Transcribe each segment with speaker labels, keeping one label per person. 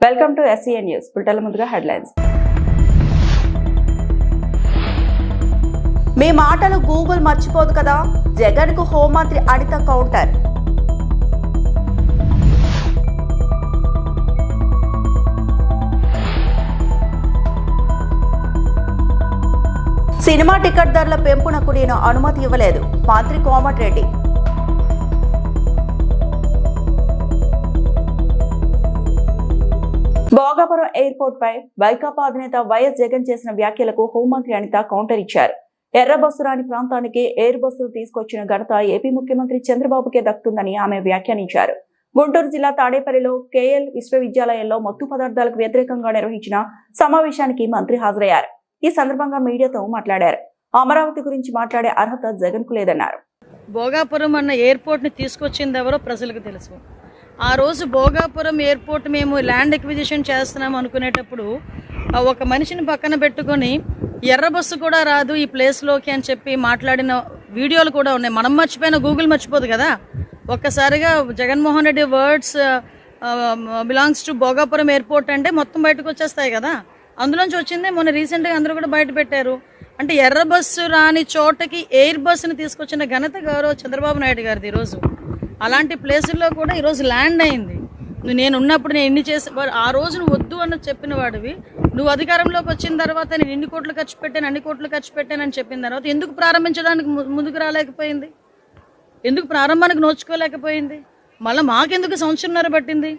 Speaker 1: Welcome to SCN news. బులెటిన్ల ముందుగా headlines.
Speaker 2: మీ మాటలు గూగుల్ మర్చిపోదు కదా, జగన్ కు హోంమంత్రి అనిత కౌంటర్. సినిమా టికెట్ ధరల పెంపునకు నేను అనుమతి ఇవ్వలేదు, మంత్రి కోమటిరెడ్డి.
Speaker 1: భోగాపురం ఎయిర్పోర్ట్ పై వైకాపా అధినేత వైఎస్ జగన్ చేసిన వ్యాఖ్యలకు హోంమంత్రి అనిత కౌంటర్ ఇచ్చారు. ఎర్ర బస్సు రాని ప్రాంతానికి ఎయిర్ బస్సులు తీసుకొచ్చిన ఘనత ఏపీ ముఖ్యమంత్రి చంద్రబాబుకే దక్కుతుందని ఆమె వ్యాఖ్యానించారు. గుంటూరు జిల్లా తాడేపల్లిలో KL విశ్వవిద్యాలయంలో మత్తు పదార్థాలకు వ్యతిరేకంగా నిర్వహించిన సమావేశానికి మంత్రి హాజరయ్యారు. ఈ సందర్భంగా మీడియాతో మాట్లాడారు. అమరావతి గురించి మాట్లాడే అర్హత జగన్ కు లేదన్నారు.
Speaker 3: భోగాపురం అన్న ఎయిర్పోర్ట్ ని తీసుకొచ్చింది ఎవరో ప్రజలకు తెలుసు. ఆ రోజు భోగాపురం ఎయిర్పోర్ట్ మేము ల్యాండ్ ఎక్విజిషన్ చేస్తున్నాం అనుకునేటప్పుడు ఒక మనిషిని పక్కన పెట్టుకొని ఎర్ర బస్సు కూడా రాదు ఈ ప్లేస్లోకి అని చెప్పి మాట్లాడిన వీడియోలు కూడా ఉన్నాయి. మనం మర్చిపోయిన గూగుల్ మర్చిపోదు కదా. ఒక్కసారిగా Jaganmohan Reddy words belongs to Bhogapuram airport అంటే మొత్తం బయటకు వచ్చేస్తాయి కదా. అందులోంచి వచ్చిందే మొన్న రీసెంట్గా అందరూ కూడా బయట పెట్టారు. అంటే ఎర్ర బస్సు రాని చోటకి ఎయిర్ బస్సుని తీసుకొచ్చిన ఘనత గౌరవ చంద్రబాబు నాయుడు గారిది. ఈరోజు అలాంటి ప్లేసుల్లో కూడా ఈరోజు ల్యాండ్ అయింది. నేను ఉన్నప్పుడు నేను ఎన్ని చేసి ఆ రోజు నువ్వు వద్దు అని చెప్పిన వాడివి, నువ్వు అధికారంలోకి వచ్చిన తర్వాత నేను ఇన్ని కోట్లు ఖర్చు పెట్టాను అన్ని కోట్లు ఖర్చు పెట్టానని చెప్పిన తర్వాత ఎందుకు ప్రారంభించడానికి ముందుకు రాలేకపోయింది? ఎందుకు ప్రారంభానికి నోచుకోలేకపోయింది? మళ్ళీ మాకెందుకు సంవత్సరంన్నర పట్టింది?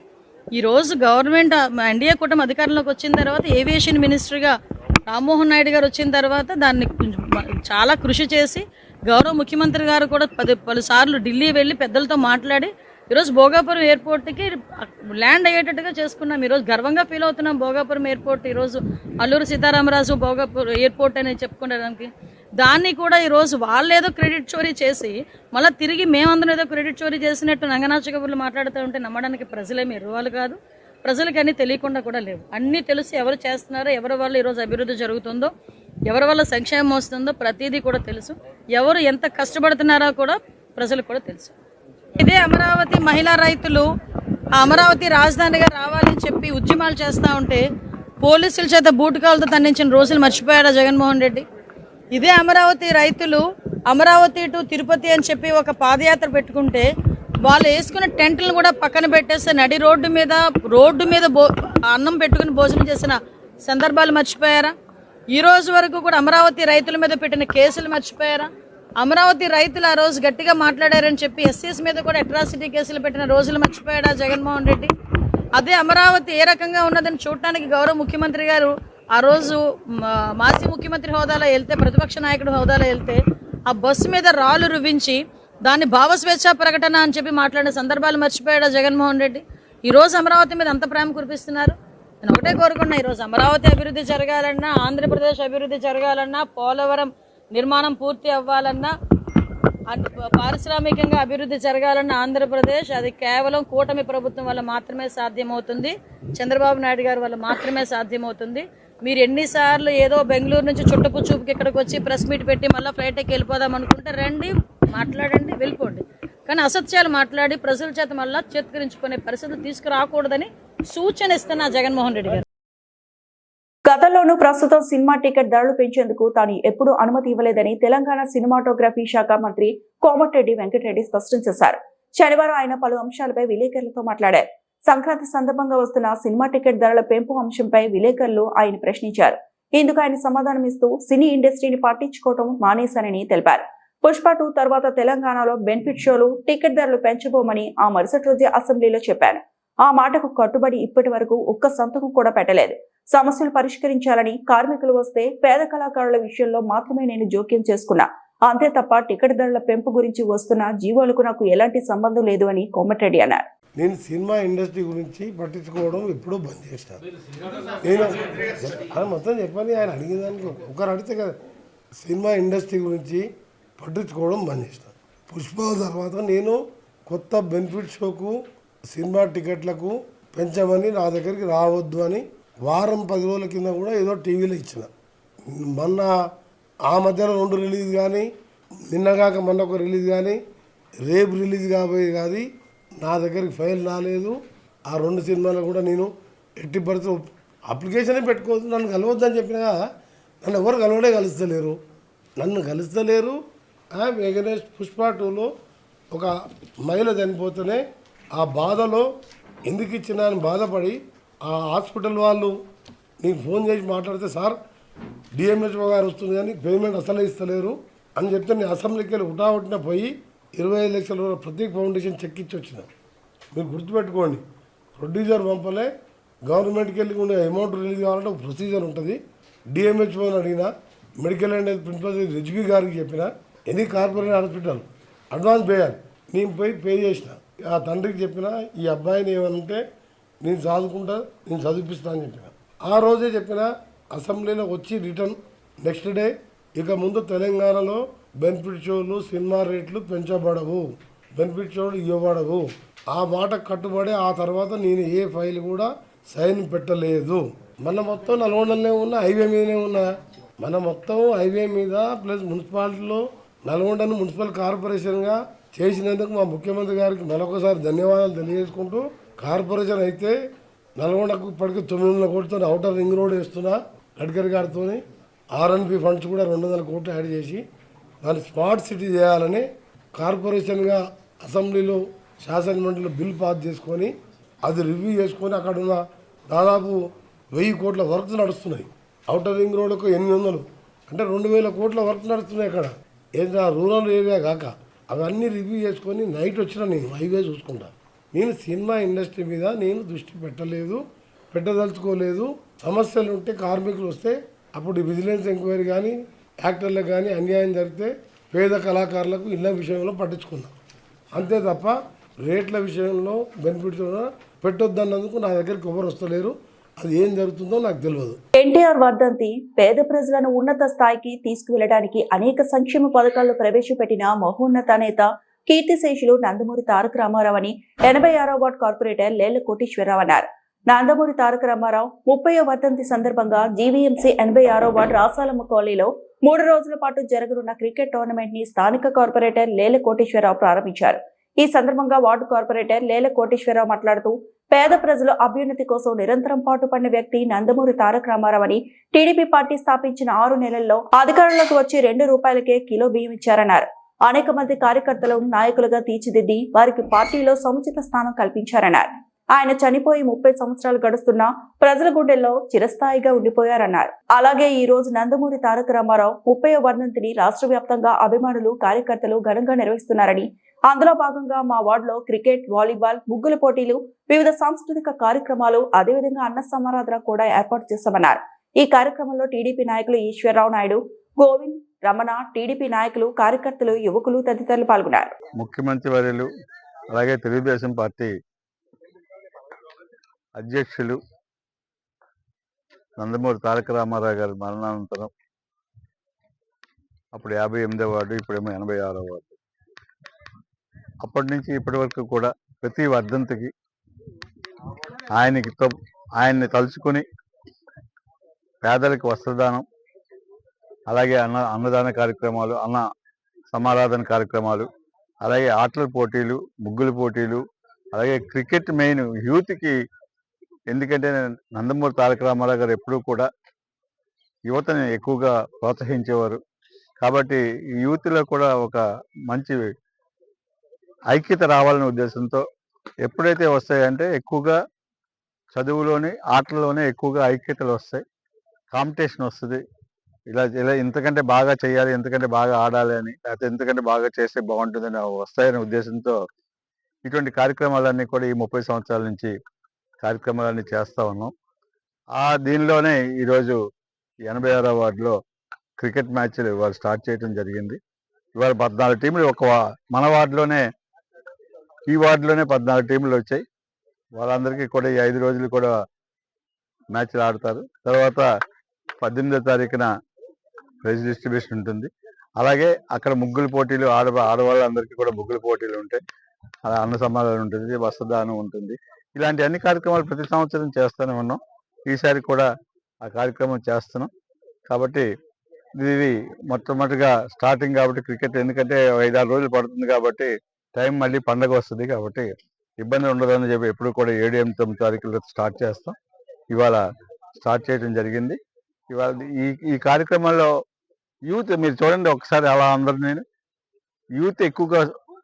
Speaker 3: ఈరోజు గవర్నమెంట్ ఎన్డీఏ కూటమి అధికారంలోకి వచ్చిన తర్వాత ఏవియేషన్ మినిస్టర్గా రామ్మోహన్ నాయుడు గారు వచ్చిన తర్వాత దాన్ని చాలా కృషి చేసి గౌరవ ముఖ్యమంత్రి గారు కూడా పలుసార్లు ఢిల్లీ వెళ్ళి పెద్దలతో మాట్లాడి ఈరోజు భోగాపురం ఎయిర్పోర్ట్కి ల్యాండ్ అయ్యేటట్టుగా చేసుకున్నాం. ఈరోజు గర్వంగా ఫీల్ అవుతున్నాం. భోగాపురం ఎయిర్పోర్ట్ ఈరోజు అల్లూరు సీతారామరాజు భోగాపురం ఎయిర్పోర్ట్ అని చెప్పుకోవడానికి దాన్ని కూడా ఈరోజు వాళ్ళు ఏదో క్రెడిట్ చోరీ చేసి మళ్ళీ తిరిగి మేమందరం ఏదో క్రెడిట్ చోరీ చేసినట్టు నంగనాచ కబుర్లు మాట్లాడుతూ ఉంటే నమ్మడానికి ప్రజలేమి ఎరువాళ్ళు కాదు. ప్రజలకి అన్నీ తెలియకుండా కూడా లేవు. అన్నీ తెలిసి ఎవరు చేస్తున్నారో, ఎవరి వల్ల ఈరోజు అభివృద్ధి జరుగుతుందో, ఎవరి వల్ల సంక్షేమం వస్తుందో ప్రతిదీ కూడా తెలుసు. ఎవరు ఎంత కష్టపడుతున్నారో కూడా ప్రజలకు కూడా తెలుసు. ఇదే అమరావతి మహిళా రైతులు ఆ అమరావతి రాజధానిగా రావాలని చెప్పి ఉద్యమాలు చేస్తూ ఉంటే పోలీసుల చేత బూటకాలతో తన్నించిన రోజులు మర్చిపోయారా జగన్మోహన్ రెడ్డి? ఇదే అమరావతి రైతులు అమరావతి టు తిరుపతి అని చెప్పి ఒక పాదయాత్ర పెట్టుకుంటే వాళ్ళు వేసుకున్న టెంట్లు కూడా పక్కన పెట్టేస్తే నడి రోడ్డు మీద అన్నం పెట్టుకుని భోజనం చేసిన సందర్భాలు మర్చిపోయారా? ఈ రోజు వరకు కూడా అమరావతి రైతుల మీద పెట్టిన కేసులు మర్చిపోయారా? అమరావతి రైతులు ఆ రోజు గట్టిగా మాట్లాడారని చెప్పి SCS మీద కూడా అట్రాసిటీ కేసులు పెట్టిన రోజులు మర్చిపోయాడా జగన్మోహన్ రెడ్డి? అదే అమరావతి ఏ రకంగా ఉన్నదని చూడటానికి గౌరవ ముఖ్యమంత్రి గారు ఆ రోజు మాజీ ముఖ్యమంత్రి హోదాలో వెళ్తే, ప్రతిపక్ష నాయకుడు హోదాలో వెళ్తే ఆ బస్సు మీద రాళ్ళు రువించి దాన్ని భావస్వేచ్ఛా ప్రకటన అని చెప్పి మాట్లాడిన సందర్భాలు మర్చిపోయాడా జగన్మోహన్ రెడ్డి? ఈరోజు అమరావతి మీద అంత ప్రేమ కురిపిస్తున్నారు. నేను ఒకటే కోరుకున్నా, ఈరోజు అమరావతి అభివృద్ధి జరగాలన్నా, ఆంధ్రప్రదేశ్ అభివృద్ధి జరగాలన్నా, పోలవరం నిర్మాణం పూర్తి అవ్వాలన్నా, పారిశ్రామికంగా అభివృద్ధి జరగాలన్న ఆంధ్రప్రదేశ్ అది కేవలం కూటమి ప్రభుత్వం వల్ల మాత్రమే సాధ్యమవుతుంది. చంద్రబాబు నాయుడు గారి వల్ల మాత్రమే సాధ్యమవుతుంది. మీరు ఎన్నిసార్లు ఏదో బెంగళూరు నుంచి చుట్టపు చూపుకి ఇక్కడికి వచ్చి ప్రెస్ మీట్ పెట్టి మళ్ళీ ఫ్లైట్ ఎక్కి వెళ్ళిపోదాం అనుకుంటే రండి, మాట్లాడండి, వెళ్ళిపోండి. కానీ అసత్యాలు మాట్లాడి ప్రజల చేత మళ్ళా చేత్కరించుకునే పరిస్థితులు తీసుకురాకూడదని సూచన ఇస్తున్నా జగన్మోహన్ రెడ్డి గారు.
Speaker 1: గతంలోనూ ప్రస్తుతం సినిమా టికెట్ ధరలు పెంచేందుకు తాను ఎప్పుడూ అనుమతి ఇవ్వలేదని తెలంగాణ సినిమాటోగ్రఫీ శాఖ మంత్రి కోమటిరెడ్డి వెంకటరెడ్డి స్పష్టం చేశారు. శనివారం ఆయన పలు అంశాలపై విలేకరులతో మాట్లాడారు. సంక్రాంతి సందర్భంగా వస్తున్న సినిమా టికెట్ ధరల పెంపు అంశంపై విలేకరులు ఆయన ప్రశ్నించారు. ఇందుకు ఆయన సమాధానం ఇస్తూ సినీ ఇండస్ట్రీని పట్టించుకోవడం మానేశానని తెలిపారు. పుష్ప 2 తర్వాత తెలంగాణలో బెనిఫిట్ షోలు టికెట్ ధరలు పెంచబోమని ఆ మరుసటి రోజే అసెంబ్లీలో చెప్పాను. ఆ మాటకు కట్టుబడి ఇప్పటి వరకు ఒక్క సంతకం కూడా పెట్టలేదు. సమస్యలు పరిష్కరించాలని, కార్మికులు వస్తే పేద కళాకారుల విషయంలో మాత్రమే నేను జోక్యం చేసుకున్నా, అంతే తప్ప టికెట్ ధరల పెంపు గురించి వస్తున్న జీవోలకు నాకు ఎలాంటి సంబంధం లేదు అని కోమటిరెడ్డి అన్నారు.
Speaker 4: నేను సినిమా ఇండస్ట్రీ గురించి పట్టించుకోవడం ఎప్పుడూ బంద్ చేస్తాను. నేను మొత్తం చెప్పని ఆయన అడిగేదానికి ఒకరు అడిగితే కదా, సినిమా ఇండస్ట్రీ గురించి పట్టించుకోవడం బంద్ చేస్తాను. పుష్ప తర్వాత నేను కొత్త బెనిఫిట్ షోకు సినిమా టికెట్లకు పెంచమని నా దగ్గరికి రావద్దు అని వారం 10 రోజుల కింద కూడా ఏదో టీవీలో ఇచ్చిన. మొన్న ఆ మధ్యలో 2 రిలీజ్ కానీ, నిన్నగాక మొన్న ఒక రిలీజ్ కానీ, రేపు రిలీజ్ కాబోయే కానీ నా దగ్గరికి ఫైల్ రాలేదు. ఆ 2 సినిమాలు కూడా నేను ఎట్టి పరిస్థితులు అప్లికేషనే పెట్టుకోవద్దు, నన్ను కలవద్దని చెప్పినా నన్ను ఎవరు కలుస్తలేరు. వెంకటేష్ పుష్ప 2లో ఒక మహిళ చనిపోతేనే ఆ బాధలో ఎందుకు ఇచ్చినా అని బాధపడి ఆ హాస్పిటల్ వాళ్ళు నీకు ఫోన్ చేసి మాట్లాడితే, సార్ డిఎంహెచ్ఓ గారు వస్తుంది కానీ పేమెంట్ అసలే ఇస్తలేరు అని చెప్తే నేను అసెంబ్లీకి వెళ్ళి హుటాహుటిన పోయి 25 లక్షల రూపాయల ప్రతీక్ ఫౌండేషన్ చెక్ ఇచ్చి వచ్చిన. మీరు గుర్తుపెట్టుకోండి, ప్రొడ్యూసర్ పంపలే, గవర్నమెంట్కి వెళ్ళి ఉండే అమౌంట్ రిలీజ్ కావాలంటే ఒక ప్రొసీజర్ ఉంటుంది. డిఎంహెచ్ఓని అడిగిన, medical and health principal Rizvi గారికి చెప్పిన, ఎనీ కార్పొరేట్ హాస్పిటల్ అడ్వాన్స్ పేయాలి, నేను పోయి పే చేసిన. ఆ తండ్రికి చెప్పిన, ఈ అబ్బాయిని ఏమనంటే నేను చదువుకుంటా, నేను చదివిపిస్తా అని చెప్పిన. ఆ రోజే చెప్పిన అసెంబ్లీలో వచ్చి రిటర్న్ నెక్స్ట్ డే, ఇక ముందు తెలంగాణలో బెనిఫిట్ షోలు సినిమా రేట్లు పెంచబడవు, బెనిఫిట్ షోలు ఇవ్వబడవు. ఆ మాట కట్టుబడి ఆ తర్వాత నేను ఏ ఫైల్ కూడా సైన్ పెట్టలేదు. మన మొత్తం నల్గొండలోనే ఉన్న, హైవే మీదనే ఉన్నా. మన మొత్తం హైవే మీద ప్లస్ మున్సిపాలిటీలో నల్గొండను మున్సిపల్ కార్పొరేషన్గా చేసినందుకు మా ముఖ్యమంత్రి గారికి మరొకసారి ధన్యవాదాలు తెలియజేసుకుంటూ, కార్పొరేషన్ అయితే నల్గొండకు ఇప్పటికీ 900 కోట్లతో అవుటర్ రింగ్ రోడ్ వేస్తున్నా గడ్కరీ గారితో. ఆర్ఎన్బి ఫండ్స్ కూడా 200 కోట్లు యాడ్ చేసి దాన్ని స్మార్ట్ సిటీ చేయాలని కార్పొరేషన్గా అసెంబ్లీలో శాసనమండలిలో బిల్ పాస్ చేసుకొని అది రివ్యూ చేసుకొని అక్కడ ఉన్న దాదాపు 1000 కోట్ల వర్క్స్ నడుస్తున్నాయి. అవుటర్ రింగ్ రోడ్కు 800 అంటే 2000 కోట్ల వర్క్ నడుస్తున్నాయి. అక్కడ ఏదైనా రూరల్ ఏరియా కాక అవన్నీ రివ్యూ చేసుకొని నైట్ వచ్చిన నేను హైవే చూసుకుంటా. నేను సినిమా ఇండస్ట్రీ మీద నేను దృష్టి పెట్టదలుచుకోలేదు. సమస్యలు ఉంటే కార్మికులు వస్తే అప్పుడు విజిలెన్స్ ఎంక్వైరీ కానీ యాక్టర్లకు కానీ అన్యాయం జరిగితే పేద కళాకారులకు ఇళ్ళ విషయంలో పట్టించుకున్నాం. అంతే తప్ప రేట్ల విషయంలో బెనిఫిట్స్ పెట్టొద్దన్నందుకు నా దగ్గరికి ఎవరు వస్తలేరు. అది ఏం జరుగుతుందో నాకు తెలియదు.
Speaker 1: ఎన్టీఆర్ వర్ధంతి పేద ప్రజలను ఉన్నత స్థాయికి తీసుకువెళ్లడానికి అనేక సంక్షేమ పథకాలు ప్రవేశపెట్టిన మహోన్నత నేత కీర్తిశేషులు నందమూరి తారక రామారావు అని 86వ వార్డు కార్పొరేటర్ లేళ్ల కోటేశ్వరరావు అన్నారు. నందమూరి తారక రామారావు 30వ వర్ధంతి సందర్భంగా జీవీఎంసీ 86వ వార్డు రాసాలమ్మ కాలనీలో 3 రోజుల పాటు జరగనున్న క్రికెట్ టోర్నమెంట్ ని స్థానిక కార్పొరేటర్ లేళ్ల కోటేశ్వరరావు ప్రారంభించారు. ఈ సందర్భంగా వార్డు కార్పొరేటర్ లేళ్ల కోటేశ్వరరావు మాట్లాడుతూ, పేద ప్రజల అభ్యున్నతి కోసం నిరంతరం పాటుపడిన వ్యక్తి నందమూరి తారక రామారావు అని, టీడీపీ పార్టీ స్థాపించిన 6 నెలల్లో అధికారంలోకి వచ్చి 2 రూపాయలకే కిలో బియ్యం ఇచ్చారన్నారు. అనేక మంది కార్యకర్తలను నాయకులుగా తీర్చిదిద్ది వారికి పార్టీలో సముచిత స్థానం కల్పించారన్నారు. ఆయన చనిపోయి 30 సంవత్సరాలు గడుస్తున్నా ప్రజల గుండెల్లో చిరస్థాయిగా ఉండిపోయారన్నారు. అలాగే ఈ రోజు నందమూరి తారక రామారావు 30వ వర్ధంతిని రాష్ట్ర వ్యాప్తంగా అభిమానులు కార్యకర్తలు ఘనంగా నిర్వహిస్తున్నారని, అందులో భాగంగా మా వార్డులో క్రికెట్, వాలీబాల్, ముగ్గుల పోటీలు, వివిధ సాంస్కృతిక కార్యక్రమాలు, అదేవిధంగా అన్న సమారాధన కూడా ఏర్పాటు చేశామన్నారు. ఈ కార్యక్రమంలో టీడీపీ నాయకులు ఈశ్వరరావు నాయుడు, గోవింద్, రమణ, టీడీపీ నాయకులు, కార్యకర్తలు, యువకులు తదితరులు పాల్గొన్నారు.
Speaker 5: ముఖ్యమంత్రి వర్యులు అలాగే తెలుగుదేశం పార్టీ అధ్యక్షులు నందమూరి తారక రామారావు గారి మరణానంతరం అప్పుడు 58వ వార్డు, ఇప్పుడేమో 86వ వార్డు. అప్పటి నుంచి ఇప్పటి వరకు కూడా ప్రతి వర్ధంతికి ఆయన్ని తలుచుకొని పేదలకు వస్త్రదానం, అలాగే అన్నదాన కార్యక్రమాలు, అన్న సమారాధన కార్యక్రమాలు, అలాగే ఆటల పోటీలు, ముగ్గుల పోటీలు, అలాగే క్రికెట్ మెయిన్ యూత్కి. ఎందుకంటే నందమూరి తారక రామారావు గారు ఎప్పుడూ కూడా యువతని ఎక్కువగా ప్రోత్సహించేవారు. కాబట్టి ఈ యూత్లో కూడా ఒక మంచి ఐక్యత రావాలనే ఉద్దేశంతో ఎప్పుడైతే వస్తాయంటే ఎక్కువగా చదువులోని ఆటల్లోనే ఎక్కువగా ఐక్యతలు వస్తాయి, కాంపిటీషన్ వస్తుంది. ఇలా ఇంతకంటే బాగా చేయాలి, ఇంతకంటే బాగా ఆడాలి అని, లేకపోతే ఇంతకంటే బాగా చేస్తే బాగుంటుందని వస్తాయనే ఉద్దేశంతో ఇటువంటి కార్యక్రమాలన్నీ కూడా ఈ 30 సంవత్సరాల నుంచి కార్యక్రమాలన్నీ చేస్తూ ఉన్నాం. దీనిలోనే ఈరోజు 86వ వార్డులో క్రికెట్ మ్యాచ్లు ఇవాళ స్టార్ట్ చేయడం జరిగింది. ఇవాళ 14 టీంలు మన వార్డులోనే, ఈ వార్డులోనే 14 టీంలు వచ్చాయి. వాళ్ళందరికీ కూడా ఈ 5 రోజులు కూడా మ్యాచ్లు ఆడతారు. తర్వాత 18వ తారీఖున ప్రైజ్ డిస్ట్రిబ్యూషన్ ఉంటుంది. అలాగే అక్కడ ముగ్గుల పోటీలు, ఆడవాళ్ళందరికీ కూడా ముగ్గుల పోటీలు ఉంటాయి. అలా అన్న సమాధానం ఉంటుంది, వస్త్రదానం ఉంటుంది. ఇలాంటి అన్ని కార్యక్రమాలు ప్రతి సంవత్సరం చేస్తూనే ఉన్నాం. ఈసారి కూడా ఆ కార్యక్రమం చేస్తున్నాం. కాబట్టి ఇది మొట్టమొదటిగా స్టార్టింగ్ కాబట్టి క్రికెట్, ఎందుకంటే 5-6 రోజులు పడుతుంది కాబట్టి టైం మళ్ళీ పండగ వస్తుంది కాబట్టి ఇబ్బంది ఉండదని చెప్పి ఎప్పుడు కూడా 7, 8, 9 తారీఖుల్లో స్టార్ట్ చేస్తాం. ఇవాళ స్టార్ట్ చేయడం జరిగింది. ఇవాళ ఈ కార్యక్రమంలో యూత్ మీరు చూడండి ఒకసారి అలా అందరు నేను యూత్ ఎక్కువగా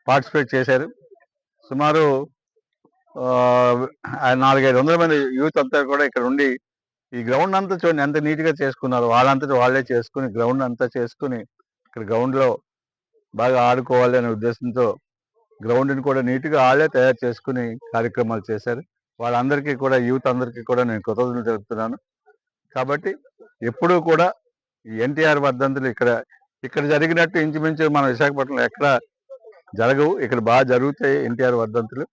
Speaker 5: పార్టిసిపేట్ చేశారు. సుమారు 400-500 మంది యూత్ అంతా కూడా ఇక్కడ ఉండి ఈ గ్రౌండ్ అంతా చూడండి ఎంత నీట్గా చేసుకున్నారు. వాళ్ళంతటా వాళ్ళే చేసుకుని గ్రౌండ్ అంతా చేసుకుని ఇక్కడ గ్రౌండ్లో బాగా ఆడుకోవాలి అనే ఉద్దేశంతో గ్రౌండ్ని కూడా నీట్గా వాళ్ళే తయారు చేసుకుని కార్యక్రమాలు చేశారు. వాళ్ళందరికీ కూడా యూత్ అందరికీ కూడా నేను కృతజ్ఞతలు తెలుపుతున్నాను. కాబట్టి ఎప్పుడూ కూడా ఈ ఎన్టీఆర్ వర్ధంతులు ఇక్కడ జరిగినట్టు ఇంచుమించు మన విశాఖపట్నంలో ఎక్కడ జరగవు. ఇక్కడ బాగా జరుగుతాయి ఎన్టీఆర్ వర్ధంతులు.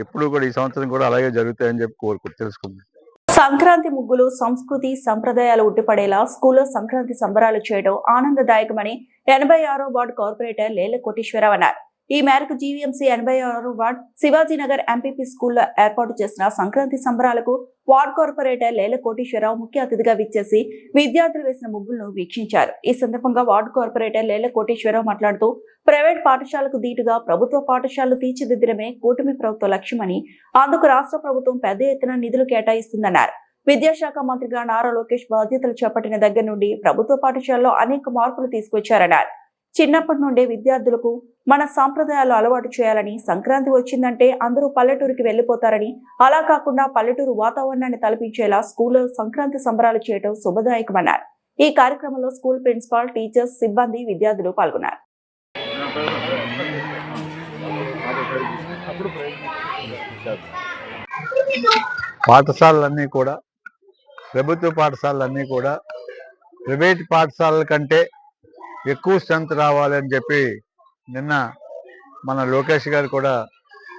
Speaker 5: ఎప్పుడూ కూడా ఈ సంవత్సరం కూడా అలాగే జరుగుతాయని చెప్పి తెలుసుకుంటున్నాను.
Speaker 1: సంక్రాంతి ముగ్గులు సంస్కృతి సంప్రదాయాలు ఉట్టిపడేలా స్కూల్లో సంక్రాంతి సంబరాలు చేయడం ఆనందదాయకమని 86వ వార్డు కార్పొరేటర్ లేళ్ల కోటేశ్వరరావు అన్నారు. ఈ మేరకు జీవీఎంసీ 86వ వార్డు శివాజీనగర్ ఎంపీపీ స్కూల్లో ఏర్పాటు చేసిన సంక్రాంతి సంబరాలకు వార్డు కార్పొరేటర్ లేళ్ల కోటేశ్వరరావు ముఖ్య అతిథిగా విచ్చేసి విద్యార్థులు వేసిన ముగ్గులను వీక్షించారు. ఈ సందర్భంగా వార్డు కార్పొరేటర్ లేళ్ల కోటేశ్వరరావు మాట్లాడుతూ ప్రైవేట్ పాఠశాలకు దీటుగా ప్రభుత్వ పాఠశాలలు తీర్చిదిద్దడమే కూటమి ప్రభుత్వ లక్ష్యమని, అందుకు రాష్ట్ర ప్రభుత్వం పెద్ద ఎత్తున నిధులు కేటాయిస్తుందన్నారు. విద్యాశాఖ మంత్రిగా నారా లోకేష్ బాధ్యతలు చేపట్టిన దగ్గర నుండి ప్రభుత్వ పాఠశాలలో అనేక మార్పులు తీసుకొచ్చారన్నారు. చిన్నప్పటి నుండే విద్యార్థులకు మన సాంప్రదాయాలు అలవాటు చేయాలని, సంక్రాంతి వచ్చిందంటే అందరూ పల్లెటూరుకి వెళ్లిపోతారని, అలా కాకుండా పల్లెటూరు వాతావరణాన్ని తలపించేలా స్కూల్లో సంక్రాంతి సంబరాలు చేయడం శుభదాయకమన్నారు. ఈ కార్యక్రమంలో స్కూల్ ప్రిన్సిపాల్, టీచర్స్, సిబ్బంది, విద్యార్థులు పాల్గొన్నారు.
Speaker 5: పాఠశాలలన్నీ కూడా ప్రభుత్వ పాఠశాలలన్నీ కూడా ప్రైవేట్ పాఠశాలల కంటే ఎక్కువ స్ట్రెంత్ రావాలని చెప్పి నిన్న మన లోకేష్ గారు కూడా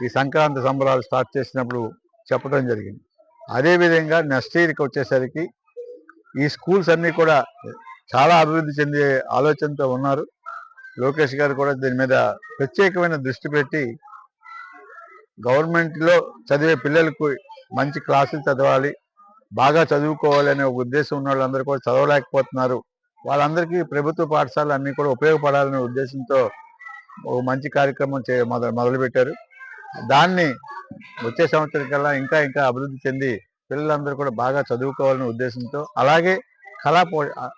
Speaker 5: ఈ సంక్రాంతి సంబరాలు స్టార్ట్ చేసినప్పుడు చెప్పడం జరిగింది. అదేవిధంగా నెక్స్ట్ ఇయర్కి వచ్చేసరికి ఈ స్కూల్స్ అన్నీ కూడా చాలా అభివృద్ధి చెందే ఆలోచనతో ఉన్నారు. లోకేష్ గారు కూడా దీని మీద ప్రత్యేకమైన దృష్టి పెట్టి గవర్నమెంట్లో చదివే పిల్లలకు మంచి క్లాసులు చదవాలి, బాగా చదువుకోవాలి అనే ఉద్దేశం ఉన్న వాళ్ళందరూ కూడా చదవలేకపోతున్నారు. వాళ్ళందరికీ ప్రభుత్వ పాఠశాలలు అన్నీ కూడా ఉపయోగపడాలనే ఉద్దేశంతో ఒక మంచి కార్యక్రమం మొదలుపెట్టారు. దాన్ని వచ్చే సంవత్సరం కల్లా ఇంకా అభివృద్ధి చెంది పిల్లలందరూ కూడా బాగా చదువుకోవాలనే ఉద్దేశంతో, అలాగే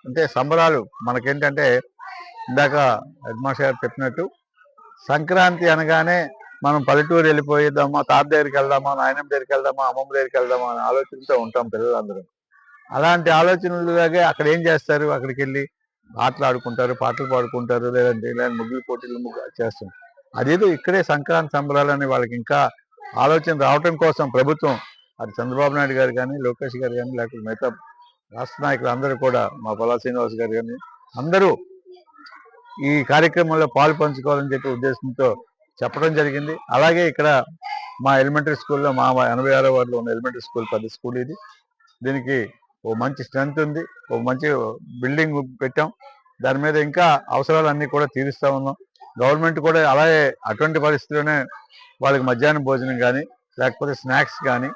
Speaker 5: అంటే సంబరాలు మనకేంటంటే ఇందాక హెడ్ మాస్టర్ గారు చెప్పినట్టు సంక్రాంతి అనగానే మనం పల్లెటూరు వెళ్ళిపోయిద్దామా, తాత దగ్గరికి వెళ్దామా, నాయనమ్మ దగ్గరికి వెళ్దామా, అమ్మమ్మ దగ్గరికి వెళ్దామా అనే ఆలోచనతో ఉంటాం పిల్లలందరూ. అలాంటి ఆలోచనలుగానే అక్కడ ఏం చేస్తారు, అక్కడికి వెళ్ళి ఆటలు ఆడుకుంటారు, పాటలు పాడుకుంటారు, లేదంటే ముగ్గులు పోటీలు చేస్తారు. అదేదో ఇక్కడే సంక్రాంతి సంబరాలని వాళ్ళకి ఇంకా ఆలోచన రావటం కోసం ప్రభుత్వం, అది చంద్రబాబు నాయుడు గారు కానీ, లోకేష్ గారు కానీ, లేకపోతే మిగతా రాష్ట్ర నాయకులు అందరూ కూడా, మా పొలా శ్రీనివాస్ గారు కానీ అందరూ ఈ కార్యక్రమంలో పాలు పంచుకోవాలని చెప్పి ఉద్దేశంతో చెప్పడం జరిగింది. అలాగే ఇక్కడ మా ఎలిమెంటరీ స్కూల్లో, మా 86వ వార్డులో ఉన్న ఎలిమెంటరీ స్కూల్ పెద్ద స్కూల్ ఇది. దీనికి ఓ మంచి స్ట్రెంత్ ఉంది, ఓ మంచి బిల్డింగ్ పెట్టాం. దాని మీద ఇంకా అవసరాలన్నీ కూడా తీరుస్తూ ఉన్నాం. గవర్నమెంట్ కూడా అలాగే అటువంటి పరిస్థితుల్లోనే వాళ్ళకి మధ్యాహ్నం భోజనం కానీ, లేకపోతే స్నాక్స్ కానీ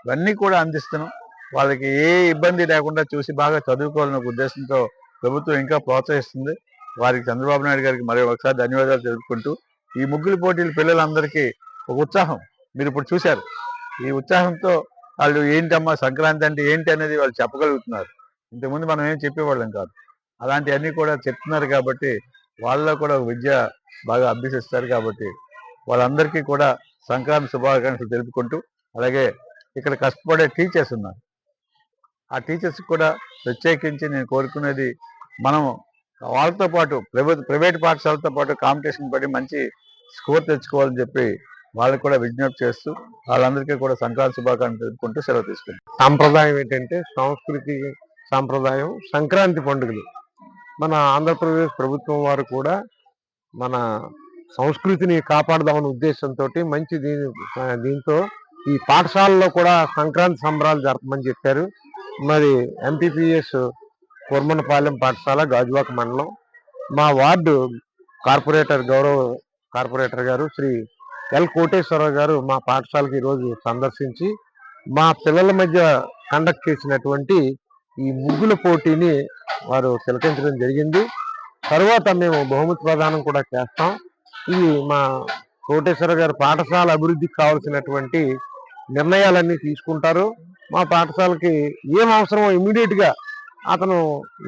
Speaker 5: ఇవన్నీ కూడా అందిస్తున్నాం. వాళ్ళకి ఏ ఇబ్బంది లేకుండా చూసి బాగా చదువుకోవాలనే ఉద్దేశంతో ప్రభుత్వం ఇంకా ప్రోత్సహిస్తుంది. వారికి చంద్రబాబు నాయుడు గారికి మరి ఒకసారి ధన్యవాదాలు తెలుపుకుంటూ, ఈ ముగ్గులు పోటీలు పిల్లలందరికీ ఒక ఉత్సాహం మీరు ఇప్పుడు చూశారు. ఈ ఉత్సాహంతో వాళ్ళు ఏంటమ్మా సంక్రాంతి అంటే ఏంటి అనేది వాళ్ళు చెప్పగలుగుతున్నారు. ఇంతకుముందు మనం ఏం చెప్పేవాళ్ళం కాదు. అలాంటివన్నీ కూడా చెప్తున్నారు కాబట్టి వాళ్ళలో కూడా విద్య బాగా అభ్యసిస్తారు. కాబట్టి వాళ్ళందరికీ కూడా సంక్రాంతి శుభాకాంక్షలు తెలుపుకుంటూ, అలాగే ఇక్కడ కష్టపడే టీచర్స్ ఉన్నారు, ఆ టీచర్స్ కూడా ప్రత్యేకించి నేను కోరుకునేది, మనం వాళ్ళతో పాటు ప్రైవేట్ పాఠశాలతో పాటు కాంపిటీషన్ పడి మంచి స్కోర్ తెచ్చుకోవాలని చెప్పి వాళ్ళకి కూడా విజ్ఞప్తి చేస్తూ వాళ్ళందరికీ కూడా సంక్రాంతి శుభాకాంక్షలు తెలుపుకుంటూ సెలవు తీసుకుంటాం.
Speaker 6: సాంప్రదాయం ఏంటంటే సంస్కృతి సాంప్రదాయం సంక్రాంతి పండుగలు. మన ఆంధ్రప్రదేశ్ ప్రభుత్వం వారు కూడా మన సంస్కృతిని కాపాడదామనే ఉద్దేశంతో మంచి దీంతో ఈ పాఠశాలలో కూడా సంక్రాంతి సంబరాలు జరపమని చెప్పారు. మరి ఎంపీపీఎస్ కుర్మనపాలెం పాఠశాల, గాజువాక మండలం, మా వార్డు గౌరవ కార్పొరేటర్ గారు శ్రీ ఎల్ కోటేశ్వరరావు గారు మా పాఠశాలకి ఈరోజు సందర్శించి మా పిల్లల మధ్య కండక్ట్ చేసినటువంటి ఈ ముగ్గుల పోటీని వారు తిలకించడం జరిగింది. తర్వాత మేము బహుమతి ప్రదానం కూడా చేస్తాం. ఇది మా కోటేశ్వర గారు పాఠశాల అభివృద్ధికి కావాల్సినటువంటి నిర్ణయాలన్నీ తీసుకుంటారు. మా పాఠశాలకి ఏం అవసరమో ఇమీడియట్గా అతను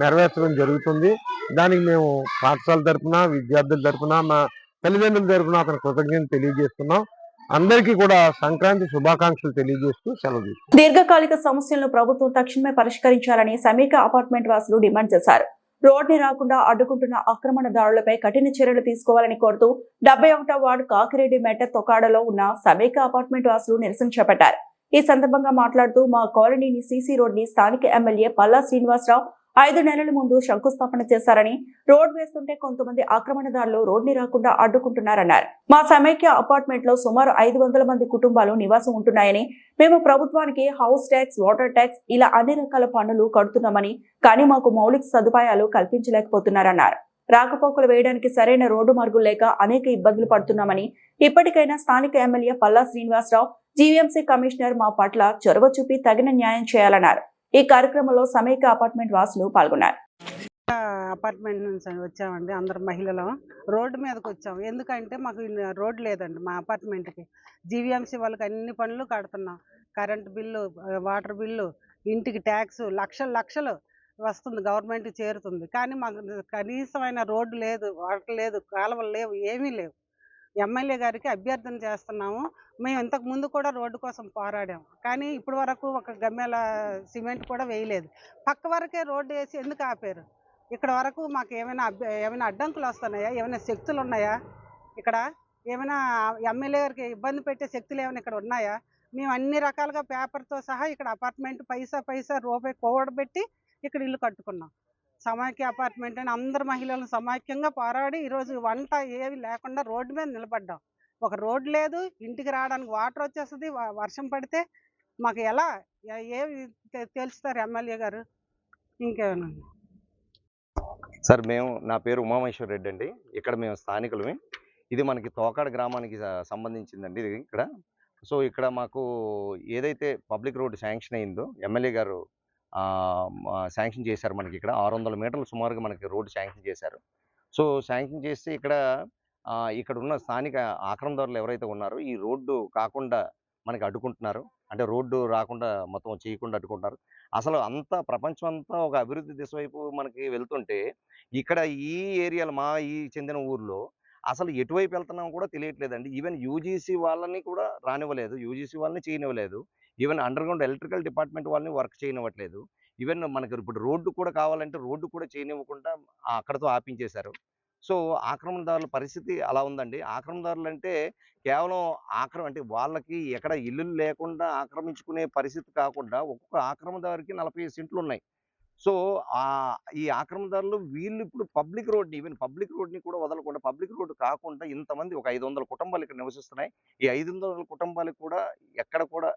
Speaker 6: నెరవేర్చడం జరుగుతుంది. దానికి మేము పాఠశాల తరఫున, విద్యార్థుల తరఫున, మా తల్లిదండ్రుల తరఫున అతను కృతజ్ఞతలు తెలియజేస్తున్నాం. అందరికీ కూడా సంక్రాంతి శుభాకాంక్షలు తెలియజేస్తూ సెలవు తీసుకుంటాం.
Speaker 1: దీర్ఘకాలిక సమస్యలను ప్రభుత్వం తక్షణమే పరిష్కరించాలని సమీక అపార్ట్మెంట్ వాసులు డిమాండ్ చేశారు. రోడ్ని రాకుండా అడ్డుకుంటున్న ఆక్రమణదారులపై కఠిన చర్యలు తీసుకోవాలని కోరుతూ 71వ వార్డు కాకిరెడ్డి మెట్ట తొకాడలో ఉన్న సమీక అపార్ట్మెంట్ వాసులు నిరసన చేపట్టారు. ఈ సందర్భంగా మాట్లాడుతూ మా కాలనీని సీసీ రోడ్ని స్థానిక ఎమ్మెల్యే పల్లా శ్రీనివాసరావు 5 నెలల ముందు శంకుస్థాపన చేశారని, రోడ్ వేస్తుంటే కొంతమంది ఆక్రమణదారులు రోడ్ని రాకుండా అడ్డుకుంటున్నారన్నారు. మా సమైక్య అపార్ట్మెంట్ లో సుమారు 500 మంది కుటుంబాలు నివాసం ఉంటున్నాయని, మేము ప్రభుత్వానికి హౌస్ ట్యాక్స్, వాటర్ ట్యాక్స్ ఇలా అన్ని రకాల పన్నులు కడుతున్నామని, కానీ మాకు మౌలిక సదుపాయాలు కల్పించలేకపోతున్నారన్నారు. రాకపోకలు వేయడానికి సరైన రోడ్డు మార్గులు లేక అనేక ఇబ్బందులు పడుతున్నామని, ఇప్పటికైనా స్థానిక MLA Palla Srinivasa Rao, GVMC commissioner మా పట్ల చొరవ చూపి తగిన న్యాయం చేయాలన్నారు. ఈ కార్యక్రమంలో సమైక్య అపార్ట్మెంట్ వాసులు పాల్గొన్నారు.
Speaker 7: అపార్ట్మెంట్ నుంచి వచ్చామండి, అందరు మహిళలు రోడ్డు మీదకి వచ్చాము. ఎందుకంటే మాకు రోడ్ లేదండి మా అపార్ట్మెంట్కి. జీవీఎంసీ వాళ్ళకి అన్ని పనులు కడుతున్నాం. కరెంటు బిల్లు, వాటర్ బిల్లు, ఇంటికి ట్యాక్స్ లక్షలు వస్తుంది, గవర్నమెంట్కి చేరుతుంది. కానీ మాకు కనీసమైన రోడ్డు లేదు, వాటర్ లేదు, కాలువలు లేవు, ఏమీ లేవు. ఎమ్మెల్యే గారికి అభ్యర్థన చేస్తున్నాము. మేము ఇంతకు ముందు కూడా రోడ్డు కోసం పోరాడాము, కానీ ఇప్పటి వరకు ఒక గమ్యాల సిమెంట్ కూడా వేయలేదు. పక్క వరకే రోడ్డు వేసి ఎందుకు ఆపారు? ఇక్కడ వరకు మాకు ఏమైనా అడ్డంకులు వస్తున్నాయా? ఏమైనా శక్తులు ఉన్నాయా? ఇక్కడ ఏమైనా ఎమ్మెల్యే గారికి ఇబ్బంది పెట్టే శక్తులు ఏమైనా ఇక్కడ ఉన్నాయా? మేము అన్ని రకాలుగా పేపర్తో సహా ఇక్కడ అపార్ట్మెంట్ పైసా రూపాయి కూడబెట్టి ఇక్కడ ఇల్లు కట్టుకున్నాం. సమైక్య అపార్ట్మెంట్ అని అందరు మహిళలు సమైక్యంగా పోరాడి ఈరోజు వంట ఏవి లేకుండా రోడ్డు మీద నిలబడ్డాం. ఒక రోడ్డు లేదు, ఇంటికి రావడానికి వాటర్ వచ్చేస్తుంది, వర్షం పడితే మాకు ఎలా ఏవి తెలుస్తారు ఎమ్మెల్యే గారు? ఇంకేమైనా
Speaker 8: సార్, నా పేరు ఉమామహేశ్వర రెడ్డి అండి. ఇక్కడ మేము స్థానికులమే. ఇది మనకి తోకాడ గ్రామానికి సంబంధించిందండి ఇది ఇక్కడ. సో ఇక్కడ మాకు ఏదైతే పబ్లిక్ రోడ్ శాంక్షన్ అయిందో ఎమ్మెల్యే గారు శాంక్షన్ చేశారు. మనకి ఇక్కడ 600 మీటర్లు సుమారుగా మనకి రోడ్డు శాంక్షన్ చేశారు. సో శాంక్షన్ చేస్తే ఇక్కడ ఉన్న స్థానిక ఆక్రమణదారులు ఎవరైతే ఉన్నారో ఈ రోడ్డు కాకుండా మనకి అడ్డుకుంటున్నారు. అంటే రోడ్డు రాకుండా మొత్తం చేయకుండా అడ్డుకుంటున్నారు. అసలు అంతా ప్రపంచం అంతా ఒక అభివృద్ధి దిశ వైపు మనకి వెళ్తుంటే ఇక్కడ ఈ ఏరియాలో ఈ చెందిన ఊర్లో అసలు ఎటువైపు వెళ్తున్నామో కూడా తెలియట్లేదండి. ఈవెన్ యూజీసీ వాళ్ళని కూడా రానివ్వలేదు, యూజీసీ వాళ్ళని చేయనివ్వలేదు. Even underground electrical department వాళ్ళని వర్క్ చేయనివ్వట్లేదు. ఈవెన్ మనకి ఇప్పుడు రోడ్డు కూడా కావాలంటే రోడ్డు కూడా చేయనివ్వకుండా అక్కడతో ఆపించేశారు. సో ఆక్రమణదారుల పరిస్థితి అలా ఉందండి. ఆక్రమణదారులు అంటే కేవలం అంటే వాళ్ళకి ఎక్కడ ఇల్లు లేకుండా ఆక్రమించుకునే పరిస్థితి కాకుండా ఒక్కొక్క ఆక్రమణదారికి 40 సెంట్లు ఉన్నాయి. సో ఈ ఆక్రమణదారులు వీళ్ళు ఇప్పుడు ఈవెన్ పబ్లిక్ రోడ్ని కూడా వదలకుండా, పబ్లిక్ రోడ్డు కాకుండా ఇంతమంది ఒక 500 కుటుంబాలు ఇక్కడ నివసిస్తున్నాయి. ఈ 500 కుటుంబాలకు కూడా ఎక్కడ కూడా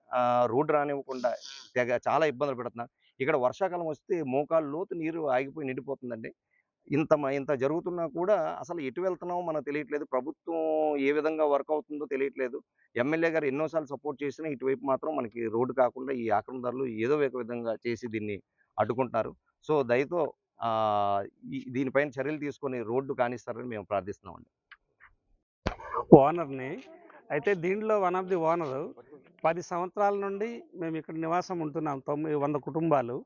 Speaker 8: రోడ్డు రానివ్వకుండా చాలా ఇబ్బందులు పెడుతున్నారు. ఇక్కడ వర్షాకాలం వస్తే మోకాలు లోతు నీరు ఆగిపోయి నిండిపోతుందండి. ఇంత జరుగుతున్నా కూడా అసలు ఎటు వెళ్తున్నామో మనకు తెలియట్లేదు. ప్రభుత్వం ఏ విధంగా వర్క్ అవుతుందో తెలియట్లేదు. ఎమ్మెల్యే గారు ఎన్నోసార్లు సపోర్ట్ చేసినా ఇటువైపు మాత్రం మనకి రోడ్డు కాకుండా ఈ ఆక్రమణదారులు ఏదో ఒక విధంగా చేసి దీన్ని అడ్డుకుంటున్నారు. సో దయతో దీనిపైన చర్యలు తీసుకొని రోడ్డు కానిస్తారని మేము ప్రార్థిస్తున్నామండి.
Speaker 9: ఓనర్ని అయితే దీంట్లో వన్ ఆఫ్ ది ఓనరు 10 సంవత్సరాల నుండి మేము ఇక్కడ నివాసం ఉంటున్నాం, 100 కుటుంబాలు.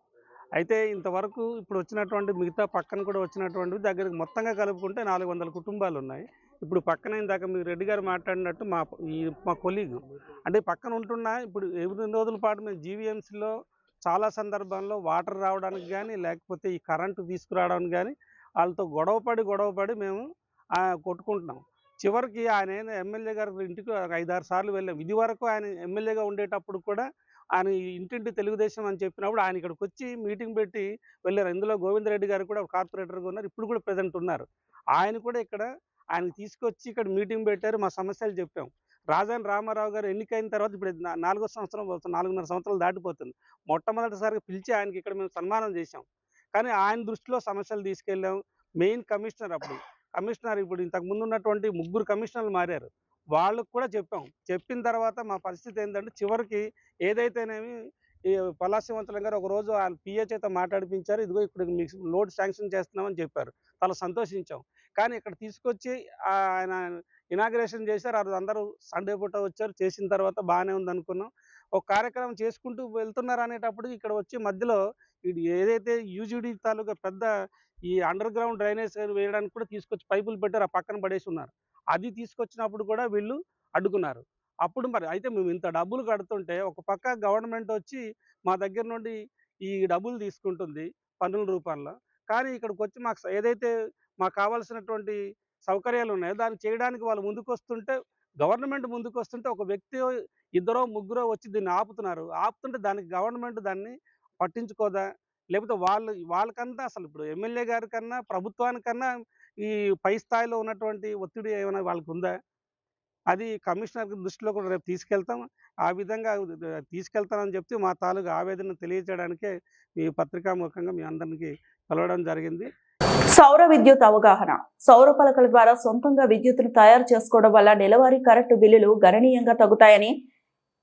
Speaker 9: అయితే ఇంతవరకు ఇప్పుడు వచ్చినటువంటి మిగతా పక్కన కూడా వచ్చినటువంటి దగ్గరికి మొత్తంగా కలుపుకుంటే 400 కుటుంబాలు ఉన్నాయి. ఇప్పుడు పక్కన ఇందాక మీరు రెడ్డి గారు మాట్లాడినట్టు మా కొలీగ్ అంటే పక్కన ఉంటున్నా ఇప్పుడు 8 రోజుల పాటు మేము జీవీఎంసీలో చాలా సందర్భాల్లో వాటర్ రావడానికి కానీ లేకపోతే ఈ కరెంటు తీసుకురావడానికి కానీ వాళ్ళతో గొడవపడి మేము కొట్టుకుంటున్నాం. చివరికి ఆయన ఎమ్మెల్యే గారి ఇంటికి 5-6 సార్లు వెళ్ళాం. ఇది వరకు ఆయన ఎమ్మెల్యేగా ఉండేటప్పుడు కూడా ఆయన ఇంటింటి తెలుగుదేశం అని చెప్పినప్పుడు ఆయన ఇక్కడికి వచ్చి మీటింగ్ పెట్టి వెళ్ళారు. ఇందులో గోవిందరెడ్డి గారు కూడా కార్పొరేటర్గా ఉన్నారు, ఇప్పుడు కూడా ప్రెజెంట్ ఉన్నారు. ఆయన కూడా ఇక్కడ ఆయన తీసుకొచ్చి ఇక్కడ మీటింగ్ పెట్టారు, మా సమస్యలు చెప్పాం. రాజాని రామారావు గారు ఎన్నికైన తర్వాత ఇప్పుడు 4వ సంవత్సరం 4.5 సంవత్సరాలు దాటిపోతుంది. మొట్టమొదటిసారిగా పిలిచి ఆయనకి ఇక్కడ మేము సన్మానం చేశాం. కానీ ఆయన దృష్టిలో సమస్యలు తీసుకెళ్ళాం. మెయిన్ కమిషనర్ ఇప్పుడు ఇంతకు ముందు ఉన్నటువంటి 3 కమిషనర్లు మారారు, వాళ్ళకు కూడా చెప్పిన తర్వాత మా పరిస్థితి ఏంటంటే చివరికి ఏదైతేనేమి ఈ పల్లా శ్రీనివాసరావు గారు ఒకరోజు ఆయన పిఏ చేత మాట్లాడిపించారు. ఇదిగో ఇప్పుడు మీకు లోడ్ శాంక్షన్ చేస్తున్నామని చెప్పారు, చాలా సంతోషించాం. కానీ ఇక్కడ తీసుకొచ్చి ఆయన ఇనాగ్రేషన్ చేశారు. ఆ రోజు అందరూ సండే పూట వచ్చారు, చేసిన తర్వాత బాగానే ఉంది అనుకున్నాం. ఒక కార్యక్రమం చేసుకుంటూ వెళ్తున్నారు అనేటప్పుడు ఇక్కడ వచ్చి మధ్యలో ఇది ఏదైతే యూజీడీ తాలూకా పెద్ద ఈ అండర్ గ్రౌండ్ డ్రైనేజ్ వేయడానికి కూడా తీసుకొచ్చి పైపులు పెట్టారు, ఆ పక్కన పడేసి ఉన్నారు. అది తీసుకొచ్చినప్పుడు కూడా వీళ్ళు అడ్డుకున్నారు. అప్పుడు మరి అయితే మేము ఇంత డబ్బులు కడుతుంటే ఒక పక్క గవర్నమెంట్ వచ్చి మా దగ్గర నుండి ఈ డబ్బులు తీసుకుంటుంది పన్నుల రూపంలో. కానీ ఇక్కడికి వచ్చి మాకు ఏదైతే మాకు కావాల్సినటువంటి సౌకర్యాలు ఉన్నాయో దాన్ని చేయడానికి వాళ్ళు ముందుకొస్తుంటే, గవర్నమెంట్ ముందుకొస్తుంటే ఒక వ్యక్తి ఇద్దరో ముగ్గురో వచ్చి దీన్ని ఆపుతున్నారు. ఆపుతుంటే దానికి గవర్నమెంట్ దాన్ని పట్టించుకోదా? లేకపోతే వాళ్ళకన్నా అసలు ఇప్పుడు ఎమ్మెల్యే గారి కన్నా, ప్రభుత్వానికన్నా ఈ పై స్థాయిలో ఉన్నటువంటి ఒత్తిడి ఏమైనా వాళ్ళకుందా? అది కమిషనర్ దృష్టిలో కూడా రేపు తీసుకెళ్తాం. ఆ విధంగా తీసుకెళ్తానని చెప్తే మా తాలూకు ఆవేదన తెలియజేయడానికే ఈ పత్రికాముఖంగా మీ అందరికీ పిలవడం జరిగింది.
Speaker 1: సౌర విద్యుత్ అవగాహన. సౌర పలకల ద్వారా సొంతంగా విద్యుత్తును తయారు చేసుకోవడం వల్ల నెలవారీ కరెంటు బిల్లులు గణనీయంగా తగ్గుతాయని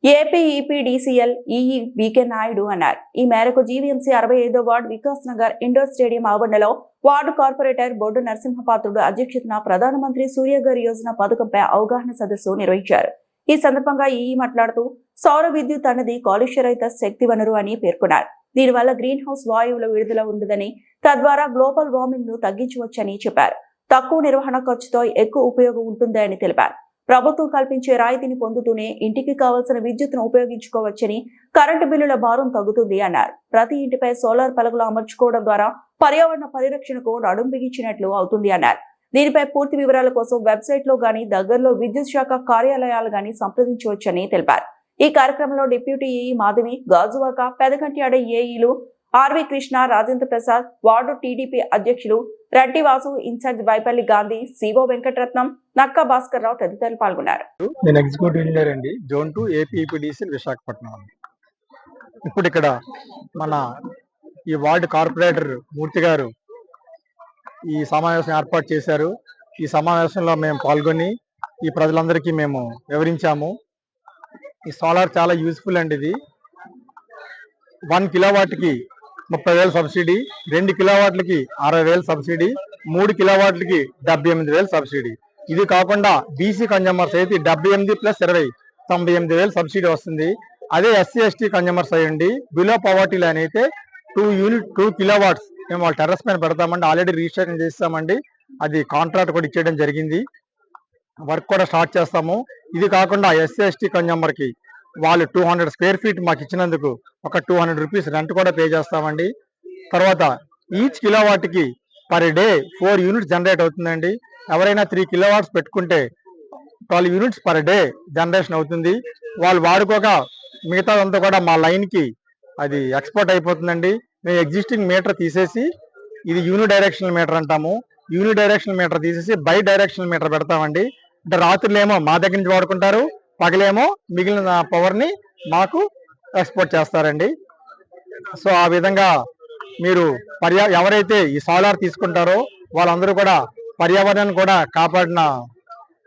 Speaker 1: AP EPDCL EE V K Naidu అన్నారు. ఈ మేరకు జీవీఎంసీ 65వ ward Vikas Nagar indoor stadium ఆవరణలో వార్డు కార్పొరేటర్ బొడ్డు నరసింహపాత్రుడు అధ్యక్షతన ప్రధానమంత్రి సూర్యఘర్ యోజన పథకంపై అవగాహన సదస్సు నిర్వహించారు. ఈ సందర్భంగా ఈఈ మాట్లాడుతూ సౌర విద్యుత్ అన్నది కాలుష్యరహిత శక్తి వనరు అని పేర్కొన్నారు. దీనివల్ల గ్రీన్ హౌస్ వాయువుల విడుదల ఉండదని, తద్వారా గ్లోబల్ వార్మింగ్ ను తగ్గించవచ్చని చెప్పారు. తక్కువ నిర్వహణ ఖర్చుతో ఎక్కువ ఉపయోగం ఉంటుందని తెలిపారు. ప్రభుత్వం కల్పించే రాయితీని పొందుతూనే ఇంటికి కావాల్సిన విద్యుత్తును ఉపయోగించుకోవచ్చని, కరెంటు బిల్లుల భారం తగ్గుతుంది అన్నారు. ప్రతి ఇంటిపై సోలార్ పలకలు అమర్చుకోవడం ద్వారా పర్యావరణ పరిరక్షణకు నడుం బిగించినట్లు అవుతుంది అన్నారు. దీనిపై పూర్తి వివరాల కోసం వెబ్సైట్ లో గానీ, దగ్గరలో విద్యుత్ శాఖ కార్యాలయాలు గానీ సంప్రదించవచ్చని తెలిపారు. ఈ కార్యక్రమంలో డిప్యూటీ ఏఈ మాధవి, గాజువాక, పెదకంట్యాడ ఏఈలు R V Krishna, Rajendra Prasad, ward TDP అధ్యక్షులు రెడ్డి వాసు, ఇన్ఛార్జ్ వైపల్లి గాంధీ, సిఓ వెంకటరత్నం, నక్కా భాస్కర్ రావు తదితరులు పాల్గొన్నారు.
Speaker 10: నేను ఎగ్జిక్యూటివ్ ఇంజనీర్ అండి, జోన్ 2 ఏపీఈపీడీసీ విశాఖపట్నం అండి. ఇప్పుడు ఇక్కడ మన ఈ వార్డు కార్పొరేటర్ మూర్తి గారు ఈ సమావేశం ఏర్పాటు చేశారు. ఈ సమావేశంలో మేము పాల్గొని ఈ ప్రజలందరికీ మేము వివరించాము. ఈ సోలార్ చాలా యూజ్ఫుల్ అండి. ఇది 1 కిలోవాట్కి 30,000 సబ్సిడీ, 2 కిలోవాట్లకి 60,000 సబ్సిడీ, 3 కిలోవాట్లకి 78,000 సబ్సిడీ. ఇది కాకుండా బీసీ కన్జ్యూమర్స్ అయితే 78 + 20 98,000 సబ్సిడీ వస్తుంది. అదే ఎస్సీ ఎస్టీ కన్జ్యూమర్స్ అయ్యండి బిలో పవర్టీ లైన్ అయితే 2 కిలోవాట్స్ మేము వాళ్ళ టెర్రస్ పైన పెడతామండి. ఆల్రెడీ రిజిస్ట్రేషన్ చేస్తామండి. అది కాంట్రాక్ట్ కూడా ఇచ్చేయడం జరిగింది. వర్క్ కూడా స్టార్ట్ చేస్తాము. ఇది కాకుండా ఎస్సీ ఎస్టీ కన్జ్యూమర్కి వాళ్ళు 200 స్క్వేర్ ఫీట్ మాకు ఇచ్చినందుకు ఒక 200 రూపీస్ రెంట్ కూడా పే చేస్తామండి. తర్వాత ఈచ్ కిలోవాట్కి పర్ డే 4 యూనిట్స్ జనరేట్ అవుతుందండి. ఎవరైనా 3 కిలోవాట్స్ పెట్టుకుంటే 12 యూనిట్స్ పర్ డే జనరేషన్ అవుతుంది. వాళ్ళు వాడుకోక మిగతాదంతా కూడా మా లైన్కి అది ఎక్స్పోర్ట్ అయిపోతుందండి. మేము ఎగ్జిస్టింగ్ మీటర్ తీసేసి, ఇది యూని డైరెక్షనల్ మీటర్ అంటాము, యూని డైరెక్షనల్ మీటర్ తీసేసి బై డైరెక్షనల్ మీటర్ పెడతామండి. అంటే రాత్రులేమో మా దగ్గర నుంచి వాడుకుంటారు, పగలేమో మిగిలిన పవర్ని మాకు ఎక్స్పోర్ట్ చేస్తారండి. సో ఆ విధంగా మీరు ఎవరైతే ఈ సోలార్ తీసుకుంటారో వాళ్ళందరూ కూడా పర్యావరణాన్ని కూడా కాపాడిన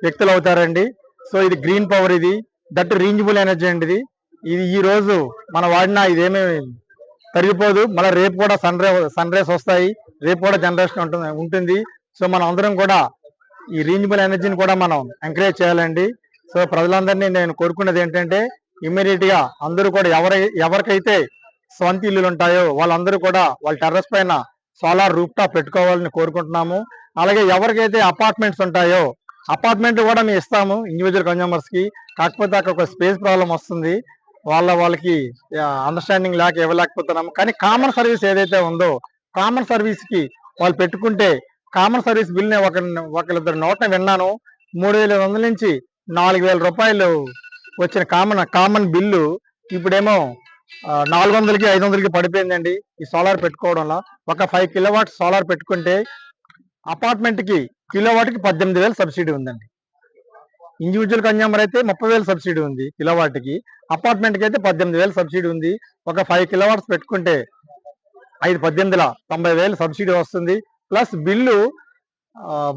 Speaker 10: వ్యక్తులు అవుతారండి. సో ఇది గ్రీన్ పవర్, ఇది దట్ రీన్యూబుల్ ఎనర్జీ అండి. ఇది ఈ రోజు మనం వాడినా ఇదేమీ తరిగిపోదు. మళ్ళీ రేపు కూడా సన్ రేస్ వస్తాయి, రేపు కూడా జనరేషన్ ఉంటుంది. సో మనం అందరం కూడా ఈ రీన్యూబుల్ ఎనర్జీని కూడా మనం ఎంకరేజ్ చేయాలండి. సో ప్రజలందరినీ నేను కోరుకునేది ఏంటంటే ఇమ్మీడియట్ గా అందరూ కూడా ఎవరికైతే స్వంత ఇల్లులు ఉంటాయో వాళ్ళందరూ కూడా వాళ్ళ టెర్రస్ పైన సోలార్ రూఫ్ టాప్ పెట్టుకోవాలని కోరుకుంటున్నాము. అలాగే ఎవరికైతే అపార్ట్మెంట్స్ ఉంటాయో అపార్ట్మెంట్ కూడా మేము ఇస్తాము ఇండివిజువల్ కన్జ్యూమర్స్ కి. కాకపోతే అక్కడ ఒక స్పేస్ ప్రాబ్లం వస్తుంది, వాళ్ళకి అండర్స్టాండింగ్ లేక ఇవ్వలేకపోతున్నాము. కానీ కామన్ సర్వీస్ ఏదైతే ఉందో కామన్ సర్వీస్ కి వాళ్ళు పెట్టుకుంటే కామన్ సర్వీస్ బిల్ ఒకరిద్దరు నోట్న విన్నాను, 3,500 నుంచి 4,000 రూపాయలు వచ్చిన కామన్ బిల్లు ఇప్పుడేమో 400కి 500కి పడిపోయిందండి ఈ సోలార్ పెట్టుకోవడం వల్ల. ఒక 5 కిలోవాట్ సోలార్ పెట్టుకుంటే అపార్ట్మెంట్ కి కిలోవాట్కి 18,000 సబ్సిడీ ఉందండి. ఇండివిజువల్ కన్జ్యూమర్ అయితే 30,000 సబ్సిడీ ఉంది కిలోవాట్కి, అపార్ట్మెంట్కి అయితే 18,000 సబ్సిడీ ఉంది. ఒక 5 కిలోవాట్స్ పెట్టుకుంటే 18,000 90,000 సబ్సిడీ వస్తుంది. ప్లస్ బిల్లు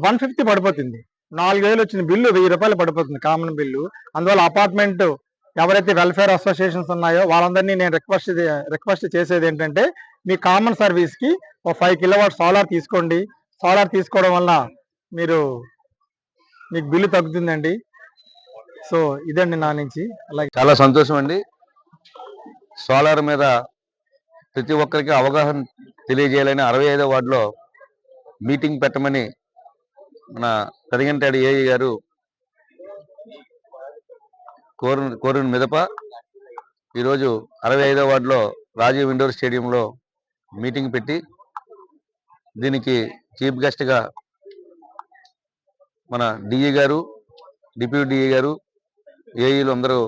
Speaker 10: 150 పడిపోతుంది. 4,000 వచ్చిన బిల్లు 1,000 రూపాయలు పడిపోతుంది కామన్ బిల్లు. అందువల్ల అపార్ట్మెంట్ ఎవరైతే వెల్ఫేర్ అసోసియేషన్స్ ఉన్నాయో వాళ్ళందరినీ నేను రిక్వెస్ట్ చేసేది ఏంటంటే మీ కామన్ సర్వీస్ కి ఒక 5 కిలోవాట్ సోలార్ తీసుకోండి. సోలార్ తీసుకోవడం వల్ల మీకు బిల్లు తగ్గుతుందండి. సో ఇదండి నా నుంచి. అలాగే
Speaker 5: చాలా సంతోషం అండి. సోలార్ మీద ప్రతి ఒక్కరికి అవగాహన తెలియజేయాలని 65వ వార్డులో మీటింగ్ పెట్టమని మన పెదగంటాడి ఏఈ గారు కోరిన మీదప ఈరోజు 65వ వార్డులో రాజీవ్ ఇండోర్ స్టేడియంలో మీటింగ్ పెట్టి దీనికి చీఫ్ గెస్ట్గా మన డిఈ గారు, డిప్యూటీ డిఈ గారు, ఏఈలు అందరూ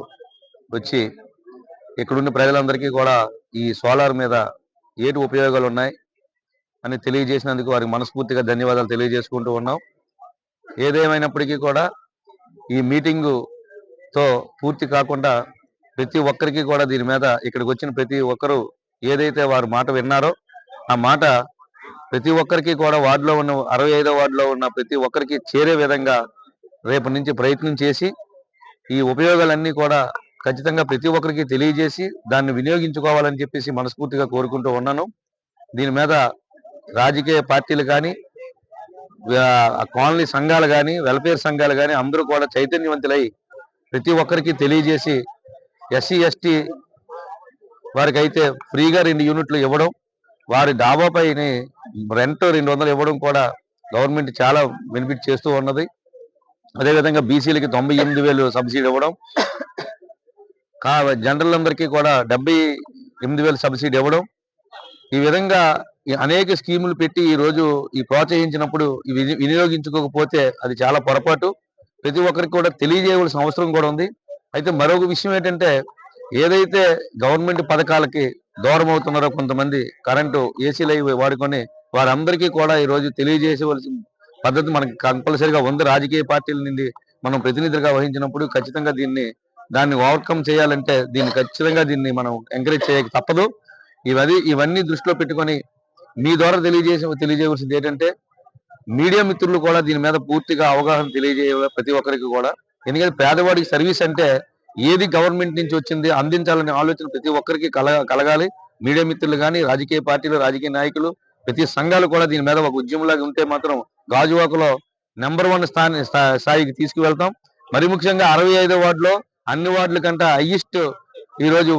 Speaker 5: వచ్చి ఇక్కడున్న ప్రజలందరికీ కూడా ఈ సోలార్ మీద ఏటి ఉపయోగాలు ఉన్నాయి అని తెలియజేసినందుకు వారికి మనస్ఫూర్తిగా ధన్యవాదాలు తెలియజేసుకుంటూ ఉన్నాం. ఏదేమైనప్పటికీ కూడా ఈ మీటింగుతో పూర్తి కాకుండా ప్రతి ఒక్కరికి కూడా దీని మీద ఇక్కడికి వచ్చిన ప్రతి ఒక్కరూ ఏదైతే వారు మాట విన్నారో ఆ మాట ప్రతి ఒక్కరికి కూడా వార్డులో ఉన్న 65వ వార్డులో ఉన్న ప్రతి ఒక్కరికి చేరే విధంగా రేపు నుంచి ప్రయత్నం చేసి ఈ ఉపయోగాలన్నీ కూడా ఖచ్చితంగా ప్రతి ఒక్కరికి తెలియజేసి దాన్ని వినియోగించుకోవాలని చెప్పేసి మనస్ఫూర్తిగా కోరుకుంటూ ఉన్నాను. దీని మీద రాజకీయ పార్టీలు కానీ, కాలనీ సంఘాలు కానీ, వెల్ఫేర్ సంఘాలు కానీ అందరూ కూడా చైతన్యవంతులై ప్రతి ఒక్కరికి తెలియజేసి ఎస్సీ ఎస్టీ వారికి అయితే ఫ్రీగా 2 యూనిట్లు ఇవ్వడం, వారి డాబాపైన రెంట్ 200 ఇవ్వడం కూడా గవర్నమెంట్ చాలా బెనిఫిట్ చేస్తూ ఉన్నది. అదేవిధంగా బీసీలకి 98,000 సబ్సిడీ ఇవ్వడం, జనరల్ అందరికీ కూడా 78,000 సబ్సిడీ ఇవ్వడం, ఈ విధంగా అనేక స్కీములు పెట్టి ఈ రోజు ఈ ప్రోత్సహించినప్పుడు వినియోగించుకోకపోతే అది చాలా పొరపాటు. ప్రతి ఒక్కరికి కూడా తెలియజేయవలసిన అవసరం కూడా ఉంది. అయితే మరొక విషయం ఏంటంటే, ఏదైతే గవర్నమెంట్ పథకాలకి దూరం అవుతున్నారో కొంతమంది కరెంటు ఏసీలు అవి వాడుకొని వారందరికీ కూడా ఈ రోజు తెలియజేసేవలసిన పద్ధతి మనకి కంపల్సరిగా ఉంది. రాజకీయ పార్టీల నుండి మనం ప్రతినిధులుగా వహించినప్పుడు ఖచ్చితంగా దాన్ని ఓవర్కమ్ చేయాలంటే ఖచ్చితంగా దీన్ని మనం ఎంకరేజ్ చేయక తప్పదు. ఇవన్నీ దృష్టిలో పెట్టుకొని మీ ద్వారా తెలియజేయవలసింది ఏంటంటే, మీడియా మిత్రులు కూడా దీని మీద పూర్తిగా అవగాహన తెలియజేయాలి ప్రతి ఒక్కరికి కూడా. ఎందుకంటే పేదవాడికి సర్వీస్ అంటే ఏది గవర్నమెంట్ నుంచి వచ్చింది అందించాలనే ఆలోచన ప్రతి ఒక్కరికి కలగాలి. మీడియా మిత్రులు కానీ, రాజకీయ పార్టీలు, రాజకీయ నాయకులు, ప్రతి సంఘాలు కూడా దీని మీద ఒక ఉద్యమంలాగా ఉంటే మాత్రం గాజువాకలో నెంబర్ 1 స్థాయికి తీసుకువెళ్తాం. మరి ముఖ్యంగా 65వ వార్డులో అన్ని వార్డుల కంటే హైయెస్ట్ ఈ రోజు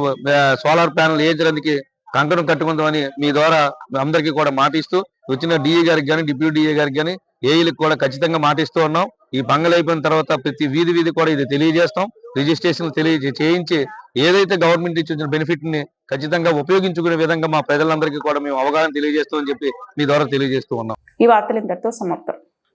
Speaker 5: సోలార్ ప్యానల్ వేయించడానికి కంకణం కట్టుకుందామని మీ ద్వారా అందరికీ కూడా మాటిస్తూ వచ్చిన డిఏ గారికి కానీ, డిప్యూటీ డిఏ గారికి కానీ, ఏఈలకు కూడా ఖచ్చితంగా మాటిస్తూ ఉన్నాం. ఈ పంగలు అయిపోయిన తర్వాత ప్రతి వీధి కూడా ఇది తెలియజేస్తాం. రిజిస్ట్రేషన్ చేయించి ఏదైతే గవర్నమెంట్ ఇచ్చిన బెనిఫిట్ ని ఖచ్చితంగా ఉపయోగించుకునే విధంగా మా ప్రజలందరికీ కూడా మేము అవగాహన తెలియజేస్తామని చెప్పి మీ ద్వారా తెలియజేస్తూ ఉన్నాం.
Speaker 1: ఈ వార్తలు ఇంతటితో సమాప్తం.